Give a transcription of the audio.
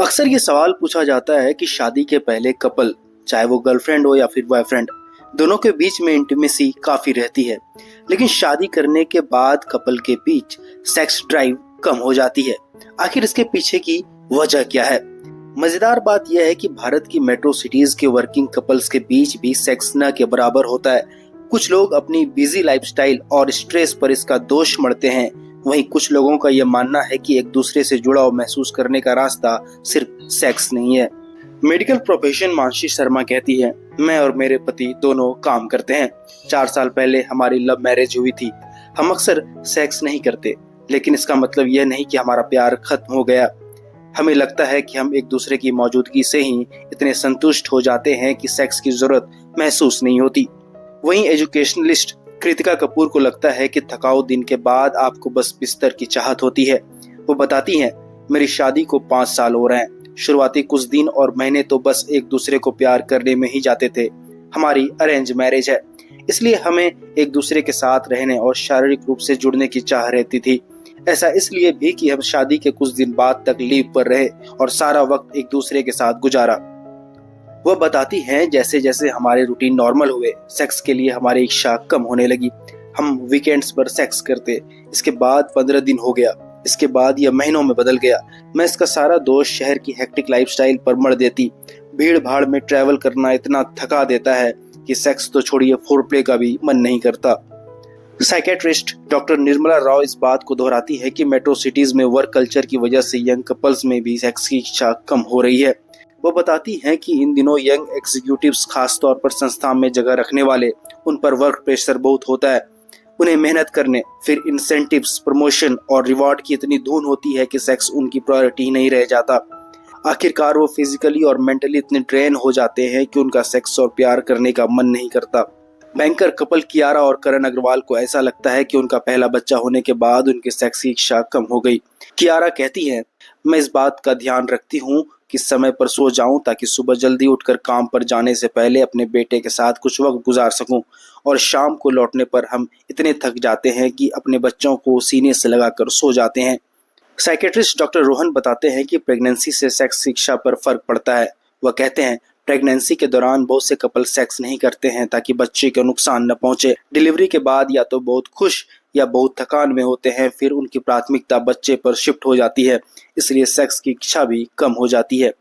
अक्सर ये सवाल पूछा जाता है कि शादी के पहले कपल, चाहे वो गर्लफ्रेंड हो या फिर बॉयफ्रेंड, दोनों के बीच में इंटीमेसी काफी रहती है, लेकिन शादी करने के बाद कपल के बीच सेक्स ड्राइव कम हो जाती है। आखिर इसके पीछे की वजह क्या है? मजेदार बात यह है कि भारत की मेट्रो सिटीज के वर्किंग कपल्स के बीच भी सेक्स न के बराबर होता है। कुछ लोग अपनी बिजी लाइफस्टाइल और स्ट्रेस पर इसका दोष मढ़ते हैं, वहीं कुछ लोगों का यह मानना है कि एक दूसरे से जुड़ाव महसूस करने का रास्ता सिर्फ सेक्स नहीं है। मेडिकल प्रोफेशन मानसी शर्मा कहती है, मैं और मेरे पति दोनों काम करते हैं। 4 साल पहले हमारी लव मैरिज हुई थी। हम अक्सर सेक्स नहीं करते, लेकिन इसका मतलब यह नहीं कि हमारा प्यार खत्म हो गया। हमें लगता है कि हम एक दूसरे की मौजूदगी से ही इतने संतुष्ट हो जाते हैं कि सेक्स की जरूरत महसूस नहीं होती। वहीं एजुकेशनलिस्ट कृतिका कपूर को लगता है कि थकाऊ दिन के बाद आपको बस बिस्तर की चाहत होती है। वो बताती हैं, मेरी शादी को 5 साल हो रहे हैं। शुरुआती कुछ दिन और महीने तो बस एक दूसरे को प्यार करने में ही जाते थे। हमारी अरेंज मैरिज है, इसलिए हमें एक दूसरे के साथ रहने और शारीरिक रूप से जुड़ने की चाह रहती थी। ऐसा इसलिए भी कि हम शादी के कुछ दिन बाद तक लीव पर रहे और सारा वक्त एक दूसरे के साथ गुजारा। वह बताती हैं, जैसे जैसे हमारे रूटीन नॉर्मल हुए, सेक्स के लिए हमारी इच्छा कम होने लगी। हम वीकेंड्स पर सेक्स करते, इसके बाद 15 दिन हो गया, इसके बाद यह महीनों में बदल गया। मैं इसका सारा दोष शहर की हेक्टिक लाइफस्टाइल पर मढ़ देती। भीड़ भाड़ में ट्रैवल करना इतना थका देता है कि सेक्स तो छोड़िए, फोरप्ले का भी मन नहीं करता। साइकेट्रिस्ट डॉक्टर निर्मला राव इस बात को दोहराती है कि मेट्रो सिटीज में वर्क कल्चर की वजह से यंग कपल्स में भी सेक्स की इच्छा कम हो रही है। वो बताती हैं कि इन दिनों यंग एग्जीक्यूटिव्स, खास तौर पर संस्था में जगह रखने वाले, उन पर वर्क प्रेशर बहुत होता है। उन्हें मेहनत करने, फिर इंसेंटिव्स, प्रमोशन और रिवॉर्ड की इतनी धुन होती है कि सेक्स उनकी प्रायोरिटी नहीं रह जाता। आखिरकार वो फिजिकली और मेंटली इतने ड्रेन हो जाते हैं कि उनका सेक्स और प्यार करने का मन नहीं करता। बैंकर कपल कियारा और करण अग्रवाल को ऐसा लगता है कि उनका पहला बच्चा होने के बाद उनकी सेक्स की इच्छा कम हो गई। कियारा कहती हैं, मैं इस बात का ध्यान रखती हूँ कि समय पर सो जाऊं ताकि सुबह जल्दी उठकर काम पर जाने से पहले अपने बेटे के साथ कुछ वक्त गुजार सकूं, और शाम को लौटने पर हम इतने थक जाते हैं कि अपने बच्चों को सीने से लगाकर सो जाते हैं। साइकेट्रिस्ट डॉक्टर रोहन बताते हैं कि प्रेगनेंसी से सेक्स शिक्षा पर फर्क पड़ता है। वह कहते हैं, प्रेगनेंसी के दौरान बहुत से कपल सेक्स नहीं करते हैं ताकि बच्चे को नुकसान न पहुंचे। डिलीवरी के बाद या तो बहुत खुश या बहुत थकान में होते हैं, फिर उनकी प्राथमिकता बच्चे पर शिफ्ट हो जाती है, इसलिए सेक्स की इच्छा भी कम हो जाती है।